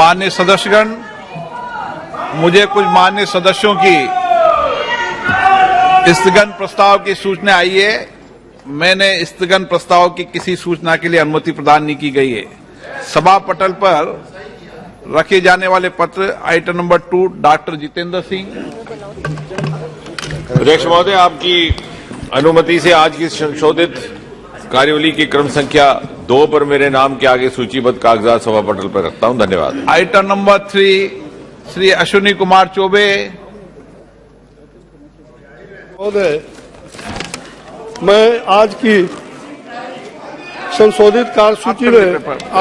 माननीय सदस्यगण, मुझे कुछ माननीय सदस्यों की स्थगन प्रस्ताव की सूचना आई है। मैंने स्थगन प्रस्ताव की किसी सूचना के लिए अनुमति प्रदान नहीं की गई है। सभा पटल पर रखे जाने वाले पत्र item number 2 doctor Jitendra Singh. अध्यक्ष महोदय, आपकी अनुमति से आज की संशोधित कार्यवली की क्रम संख्या 2 पर मेरे नाम के आगे सूचीबद्ध कागजात सभा पटल पर रखता हूं। धन्यवाद। Item number 3 Shri Ashwini Kumar Choubey. महोदय, मैं आज की संशोधित कार्यसूची में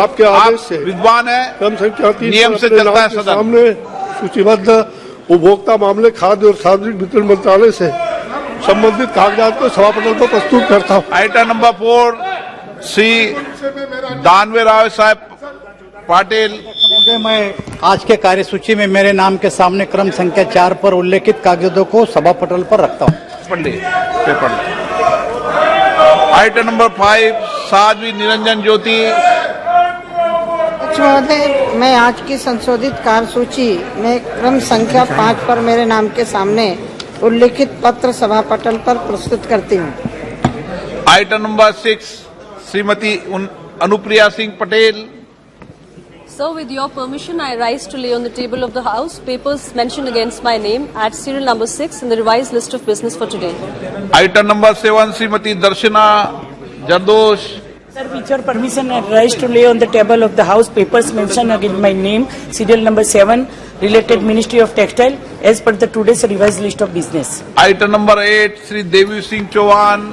आपके आदेश से विद्वान है, क्रम संख्या 3 नियम से चलता है सदन। सामने सूचीबद्ध उपभोक्ता मामले, खाद्य और सार्वजनिक वितरण मंत्रालय से संबंधित कागजात को सभा पटल पर प्रस्तुत करता हूँ। आइटम नंबर 4 श्री दानवे राव साहब पाटिल। मैं आज के कार्यसूची में मेरे नाम के सामने क्रम संख्या 4 पर उल्लेखित कागजातों को सभा पटल पर रखता हूँ। Item number 5 Sadhvi Niranjan Jyoti. महोदय, मैं आज की संशोधित कार्यसूची में क्रम संख्या 5 पर मेरे नाम के सामने उल्लिखित पत्र सभा पटल पर प्रस्तुत करती हूँ। Item number 6 Shrimati Anupriya Singh Patel. Sir, with your permission, I rise to lay on the table of the House papers mentioned against my name at serial number 6 in the revised list of business for today. Item number 7 Shrimati Darshana Jardosh. Sir, with your permission, I rise to lay on the table of the House papers mentioned against my name, serial number 7, related Ministry of Textile, as per the today's revised list of business. Item number 8 Shri Devi Singh Chauhan.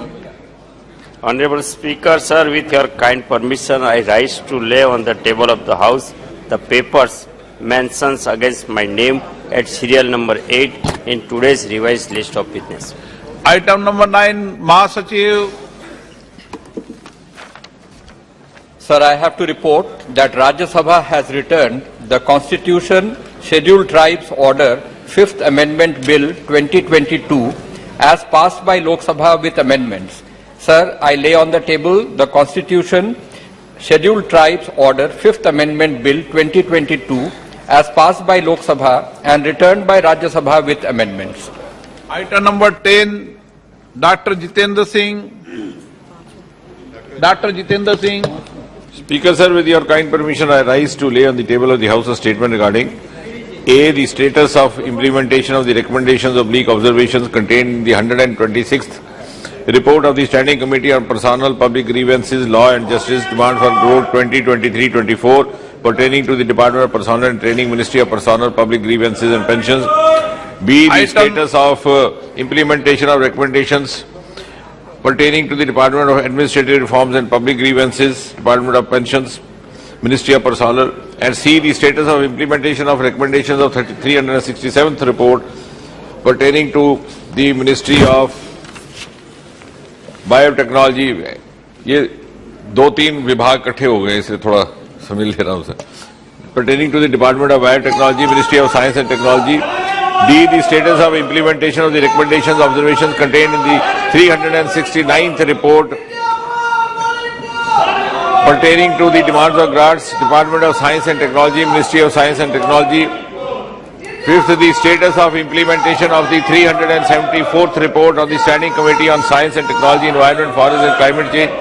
Honorable Speaker, sir, with your kind permission, I rise to lay on the table of the House the papers mentions against my name at serial number 8 in today's revised list of business. Item number 9 महासचिव। Sir, I have to report that Rajya Sabha has returned the Constitution Scheduled Tribes Order 5th Amendment Bill 2022 as passed by Lok Sabha with amendments. Sir, I lay on the table the Constitution Scheduled Tribes Order 5th Amendment Bill 2022 as passed by Lok Sabha and returned by Rajya Sabha with amendments. Item number 10 doctor Jitendra Singh. Doctor Jitendra Singh. Speaker, sir, with your kind permission, I rise to lay on the table of the House a statement regarding A, the status of implementation of the recommendations oblique observations contained in the 126th report of the Standing Committee on Personal Public Grievances, Law and Justice, Demand for Growth 2023-24 pertaining to the Department of Personnel and Training, Ministry of Personal Public Grievances and Pensions. B, the status of implementation of recommendations pertaining to the Department of Administrative Reforms and Public Grievances, Department of Pensions, Ministry of Personnel. And C, the status of implementation of recommendations of 367th report pertaining to the Ministry of biotechnology. ये 2-3 विभाग इकट्ठे हो गए, इसे थोड़ा समझ ले रहा हूं sir. Pertaining to the Department of Biotechnology, Ministry of Science and Technology. D, the status of implementation of the recommendations, observations contained in the 369th report pertaining to the demands of grants, Department of Science and Technology, Ministry of Science and Technology. Fifth, the status of implementation of the 374th report of the Standing Committee on Science and Technology, Environment, Forest and Climate Change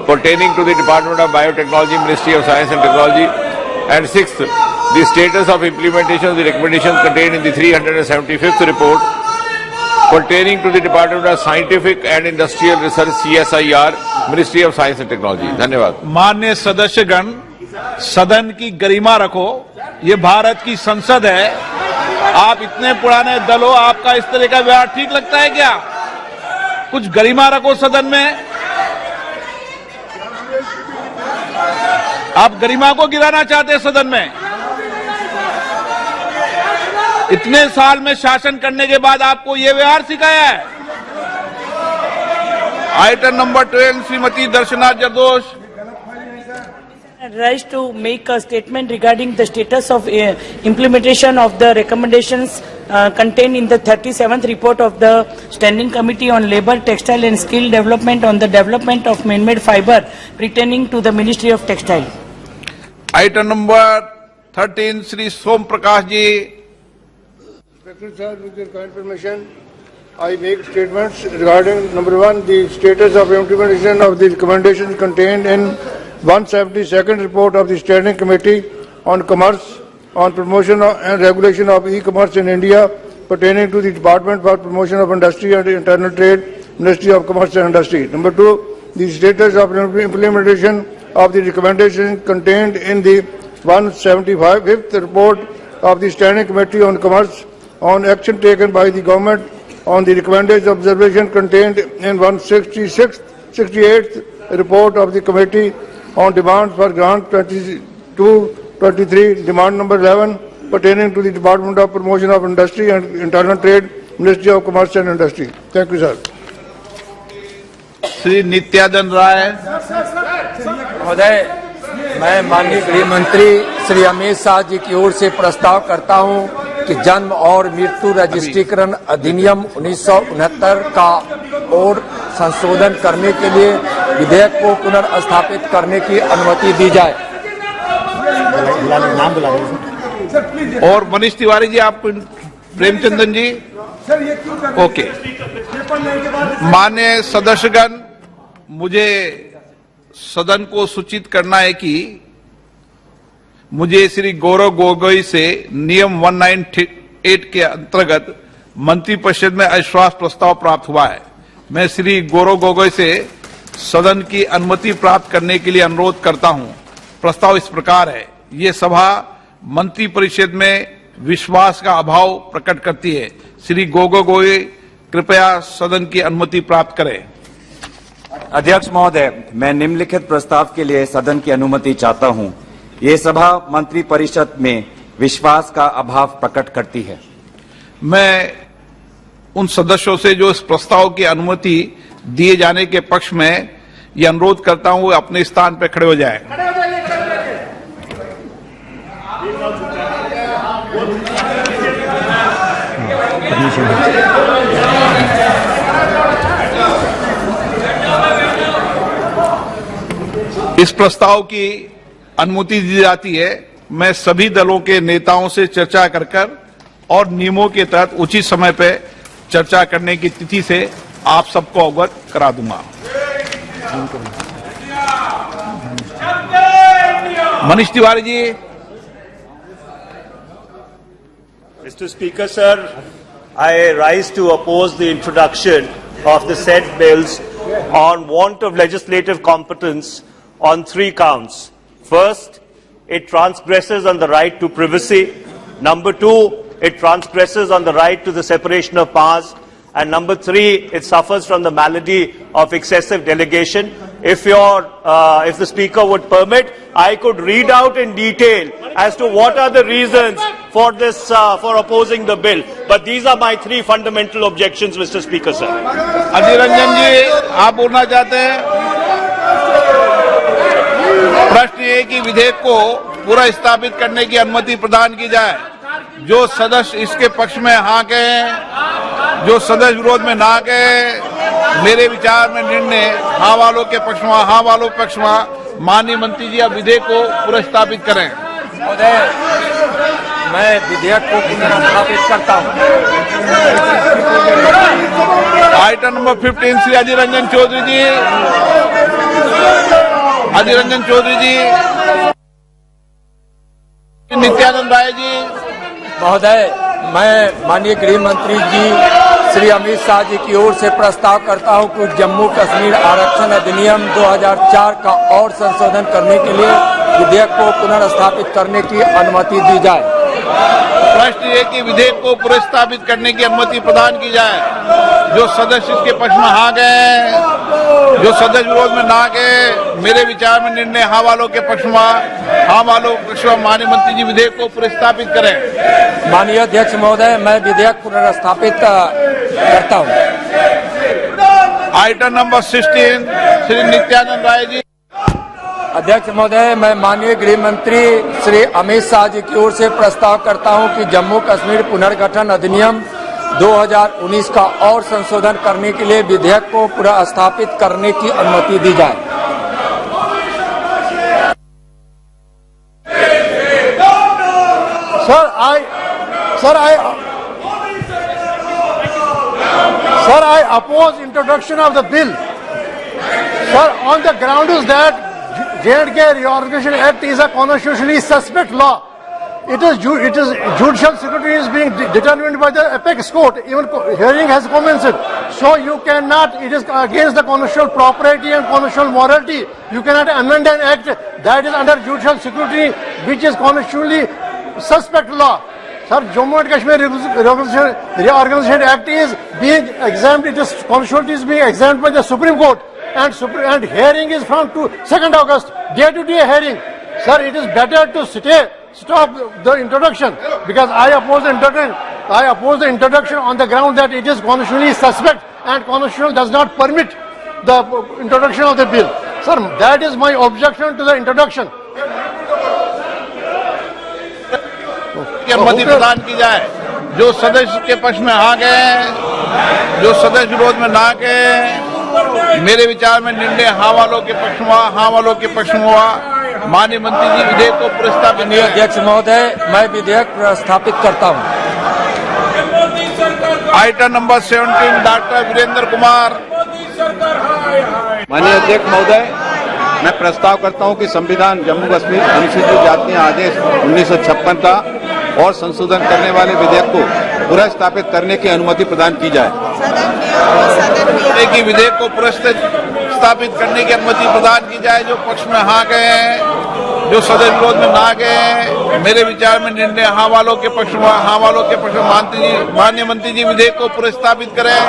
pertaining to the Department of Biotechnology, Ministry of Science and Technology. And sixth, the status of implementation of the recommendations contained in the 375th report pertaining to the Department of Scientific and Industrial Research, CSIR, Ministry of Science and Technology. धन्यवाद। माननीय सदस्यगण, सदन की गरिमा रखो। ये भारत की संसद है। आप इतने पुराने दल हो, आपका इस तरह का व्यवहार ठीक लगता है क्या? कुछ गरिमा रखो सदन में। आप गरिमा को गिराना चाहते हैं सदन में। इतने साल में शासन करने के बाद आपको ये व्यवहार सिखाया है। Item number 12 Shrimati Darshana Jardosh. Rise to make a statement regarding the status of implementation of the recommendations contained in the 37th report of the Standing Committee on Labour, Textile and Skill Development on the development of man-made fibre pertaining to the Ministry of Textile. Item number 13 Shri Som Prakash ji. Secretary sir, with your kind permission, I make statements regarding number 1, the status of implementation of the recommendations contained in 172nd report of the Standing Committee on Commerce on promotion and regulation of e-commerce in India pertaining to the Department for Promotion of Industry and Internal Trade, Ministry of Commerce and Industry. Number 2, the status of implementation of the recommendations contained in the 175th report of the Standing Committee on Commerce on action taken by the government on the recommended observation contained in 168th report of the Committee on Demands for Grant 22-23, demand number 11, pertaining to the Department of Promotion of Industry and Internal Trade, Ministry of Commerce and Industry. Thank you, sir. Shri Nityanand Rai. महोदय, मैं माननीय गृह मंत्री श्री अमित शाह जी की ओर से प्रस्ताव करता हूं कि जन्म और मृत्यु रजिस्ट्रीकरण अधिनियम 1969 का और संशोधन करने के लिए विधेयक को पुनर्स्थापित करने की अनुमति दी जाए। और मनीष तिवारी जी, आप प्रेमचंदन जी। ओके। माननीय सदस्यगण, मुझे सदन को सूचित करना है कि मुझे श्री गौरव गोगोई से नियम 198 के अंतर्गत मंत्रिपरिषद में अविश्वास प्रस्ताव प्राप्त हुआ है। मैं श्री गौरव गोगोई से सदन की अनुमति प्राप्त करने के लिए अनुरोध करता हूं। प्रस्ताव इस प्रकार है। ये सभा मंत्रिपरिषद में विश्वास का अभाव प्रकट करती है। श्री गोगोई कृपया सदन की अनुमति प्राप्त करें। अध्यक्ष महोदय, मैं निम्नलिखित प्रस्ताव के लिए सदन की अनुमति चाहता हूं। ये सभा मंत्रिपरिषद में विश्वास का अभाव प्रकट करती है। मैं उन सदस्यों से जो इस प्रस्ताव की अनुमति दिए जाने के पक्ष में ये अनुरोध करता हूं, अपने स्थान पर खड़े हो जाएं। इस प्रस्ताव की अनुमति दी जाती है। मैं सभी दलों के नेताओं से चर्चा कर और नियमों के तहत उचित समय पर चर्चा करने की तिथि से आप सबको अवगत करा दूंगा। Manish Tiwari ji. Mr. Speaker, sir, I rise to oppose the introduction of the said bills on want of legislative competence on 3 counts. First, it transgresses on the right to privacy. Number 2, it transgresses on the right to the separation of powers. And number 3, it suffers from the malady of excessive delegation. If the Speaker would permit, I could read out in detail as to what are the reasons for this, for opposing the bill. But these are my 3 fundamental objections, Mr. Speaker, sir. Adhir Ranjan जी, आप बोलना चाहते हैं? प्रश्न ये कि विधेयक को पूरा स्थापित करने की अनुमति प्रदान की जाए। जो सदस्य इसके पक्ष में हाँ कहें, जो सदस्य विरोध में ना कहे, मेरे विचार में निर्णय हाँ वालों के पक्ष में, हाँ वालों के पक्ष में। माननीय मंत्री जी, अब विधेयक को पुनर्स्थापित करें। महोदय, मैं विधेयक को पुनर्स्थापित करता हूं। आइटम नंबर 15 श्री अधीर रंजन चौधरी जी। अधीर रंजन चौधरी जी। नित्यानंद राय जी। महोदय, मैं माननीय गृह मंत्री जी श्री अमित शाह जी की ओर से प्रस्ताव करता हूं कि जम्मू कश्मीर आरक्षण अधिनियम 2004 का और संशोधन करने के लिए विधेयक को पुनर्स्थापित करने की अनुमति दी जाए। प्रश्न ये कि विधेयक को पुनर्स्थापित करने की अनुमति प्रदान की जाए। जो सदस्य इसके पक्ष में हाँ गए, जो सदस्य विरोध में ना गए, मेरे विचार में निर्णय हाँ वालों के पक्ष में, हाँ वालों के पक्ष में। माननीय मंत्री जी, विधेयक को पुनर्स्थापित करें। माननीय अध्यक्ष महोदय, मैं विधेयक पुनर्स्थापित करता हूं। Item number 16 Shri Nityanand Rai ji. अध्यक्ष महोदय, मैं माननीय गृह मंत्री श्री अमित शाह जी की ओर से प्रस्ताव करता हूं कि जम्मू कश्मीर पुनर्गठन अधिनियम 2019 का और संशोधन करने के लिए विधेयक को पुनर्स्थापित करने की अनुमति दी जाए। Sir, I oppose introduction of the bill. Sir, on the ground is that J&K Reorganization Act is a constitutionally suspect law. It is judicial security is being determined by the apex court. Even hearing has commenced. So you cannot. It is against the constitutional property and constitutional morality. You cannot amend an act that is under judicial security, which is constitutionally suspect law. Sir, Jammu and Kashmir Reorganization Act is being examined. It is constitutionally is being examined by the Supreme Court, and hearing is from 2nd August. Day-to-day hearing. Sir, it is better to stop the introduction, because I oppose the introduction on the ground that it is constitutionally suspect and constitutional does not permit the introduction of the bill. Sir, that is my objection to the introduction. की अनुमति प्रदान की जाए। जो सदस्य के पक्ष में आ गए, जो सदस्य विरोध में ना गए, मेरे विचार में निर्णय हाँ वालों के पक्ष में हुआ। माननीय मंत्री जी विधेयक को प्रस्तावित। अध्यक्ष महोदय, मैं विधेयक प्रस्तापित करता हूं। Item number 17 doctor Virendra Kumar. माननीय अध्यक्ष महोदय, मैं प्रस्ताव करता हूं कि संविधान जम्मू कश्मीर अनुसूचित जातियां आदेश 1956 का और संशोधन करने वाले विधेयक को पुनर्स्थापित करने की अनुमति प्रदान की जाए। कि विधेयक को पुनर्स्थापित करने की अनुमति प्रदान की जाए। जो पक्ष में हाँ गए, जो सदस्य विरोध में ना गए, मेरे विचार में निर्णय हाँ वालों के पक्ष में। माननीय मंत्री जी विधेयक को पुनर्स्थापित करें।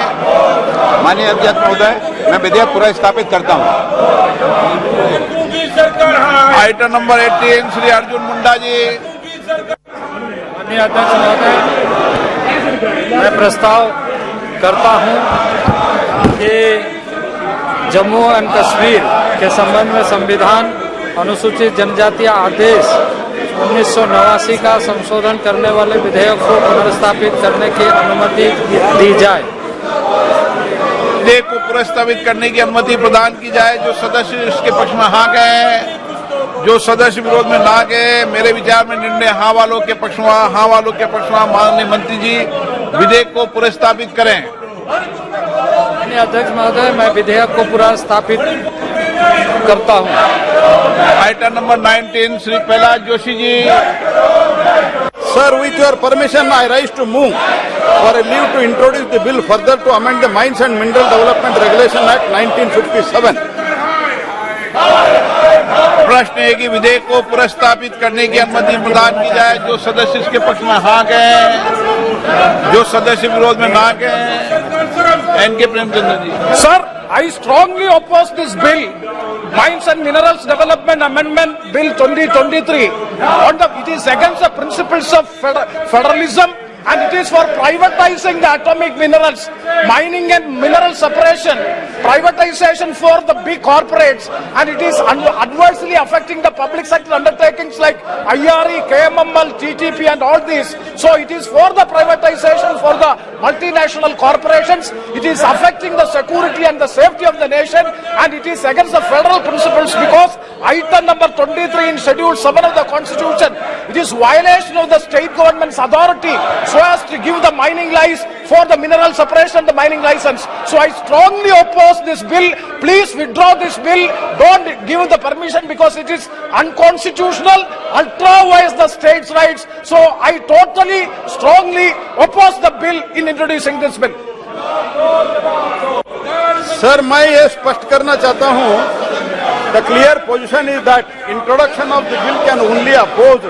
माननीय अध्यक्ष महोदय, मैं विधेयक पुनर्स्थापित करता हूं। Item number 18 Shri Arjun Munda ji. माननीय अध्यक्ष महोदय, मैं प्रस्ताव करता हूं कि जम्मू एंड कश्मीर के संबंध में संविधान अनुसूचित जनजाति आदेश 1989 का संशोधन करने वाले विधेयक को पुनर्स्थापित करने की अनुमति दी जाए। विधेयक को पुनर्स्थापित करने की अनुमति प्रदान की जाए। जो सदस्य इसके पक्ष में हाँ गए, जो सदस्य विरोध में ना गए, मेरे विचार में निर्णय हाँ वालों के पक्ष में। माननीय मंत्री जी विधेयक को पुनर्स्थापित करें। माननीय अध्यक्ष महोदय, मैं विधेयक को पुनर्स्थापित करता हूं। Item number 19 Shri Prahlad Joshi ji. Sir, with your permission, I rise to move for a leave to introduce the bill further to amend the Mines and Mineral Development Regulation Act 1957. प्रश्न है कि विधेयक को पुनर्स्थापित करने की अनुमति प्रदान की जाए। जो सदस्य इसके पक्ष में हाँ गए, जो सदस्य विरोध में ना गए, NK Premchandra ji. Sir, I strongly oppose this bill, Mines and Minerals Development Amendment Bill 2023. It is against the principles of federalism, and it is for privatizing the atomic minerals, mining and mineral separation, privatization for the big corporates, and it is adversely affecting the public sector undertakings like IRE, KMML, TTP and all these. So it is for the privatization for the multinational corporations. It is affecting the security and the safety of the nation, and it is against the federal principles because item number 23 in Schedule 7 of the Constitution, it is violation of the state government's authority so as to give the mining license for the mineral separation, the mining license. So I strongly oppose this bill. Please withdraw this bill. Don't give the permission because it is unconstitutional, ultra-wise the state's rights. So I totally, strongly oppose the bill in introducing this bill. Sir, मैं ये स्पष्ट करना चाहता हूं, the clear position is that introduction of the bill can only opposed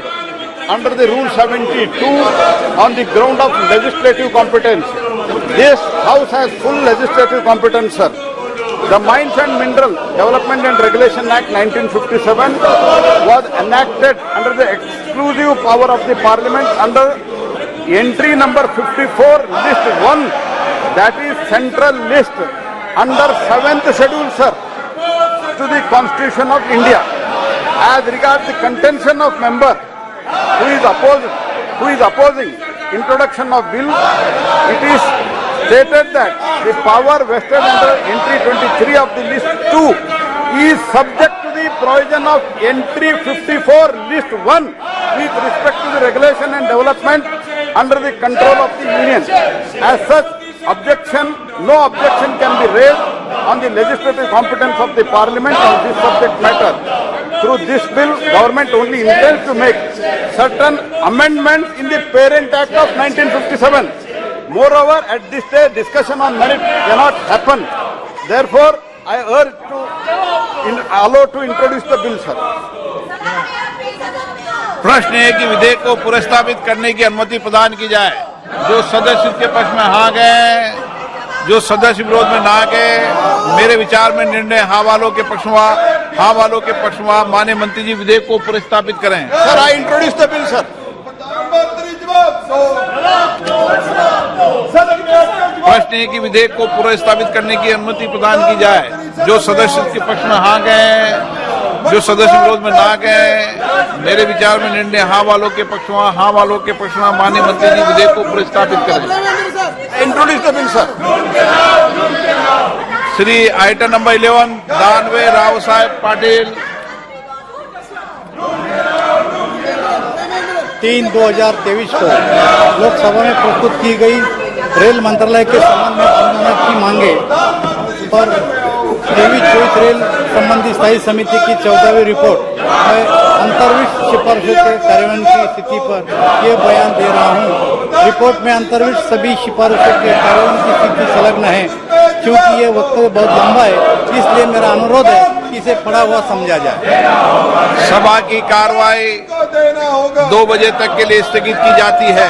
under the Rule 72 on the ground of legislative competence. This House has full legislative competence, sir. The Mines and Mineral Development and Regulation Act 1957 was enacted under the exclusive power of the Parliament under entry number 54, list 1, that is central list, under 7th schedule, sir, to the Constitution of India. As regards the contention of member who is opposing introduction of bill, it is stated that the power vested under entry 23 of the list 2 is subject to the provision of entry 54 list 1 with respect to the regulation and development under the control of the Union. As such, no objection can be raised on the legislative competence of the Parliament on this subject matter. Through this bill, government only intends to make certain amendments in the Parent Act of 1957. Moreover, at this stage, discussion on merit cannot happen. Therefore, I urge to allow to introduce the bill, sir. प्रश्न है कि विधेयक को पुनर्स्थापित करने की अनुमति प्रदान की जाए। जो सदस्य इसके पक्ष में हाँ गए, जो सदस्य विरोध में ना गए, मेरे विचार में निर्णय हाँ वालों के पक्ष में, हाँ वालों के पक्ष में। माननीय मंत्री जी विधेयक को पुनर्स्थापित करें। Sir, I introduce the bill, sir. प्रश्न है कि विधेयक को पुनर्स्थापित करने की अनुमति प्रदान की जाए। जो सदस्य इसके पक्ष में हाँ गए, जो सदस्य विरोध में ना गए, मेरे विचार में निर्णय हाँ वालों के पक्ष में, हाँ वालों के पक्ष में। माननीय मंत्री जी विधेयक को पुनर्स्थापित करें। Introduce the bill, sir. Shri item number 11 Danve Rao Saheb Patil. 3/2023 को लोकसभा में प्रस्तुत की गई रेल मंत्रालय के संबंध में अनुमोदन की मांगे पर 23-24 रेल संबंधी स्थायी समिति की 14वीं रिपोर्ट में अंतर्विष्ट सिफारिशों के कार्यान्वयन की स्थिति पर ये बयान दे रहा हूँ। रिपोर्ट में अंतर्विष्ट सभी सिफारिशों के कार्यान्वयन की स्थिति संलग्न है। क्योंकि ये वक्तव्य बहुत लंबा है, इसलिए मेरा अनुरोध है कि इसे पढ़ा हुआ समझा जाए। सभा की कार्रवाई 2 बजे तक के लिए स्थगित की जाती है।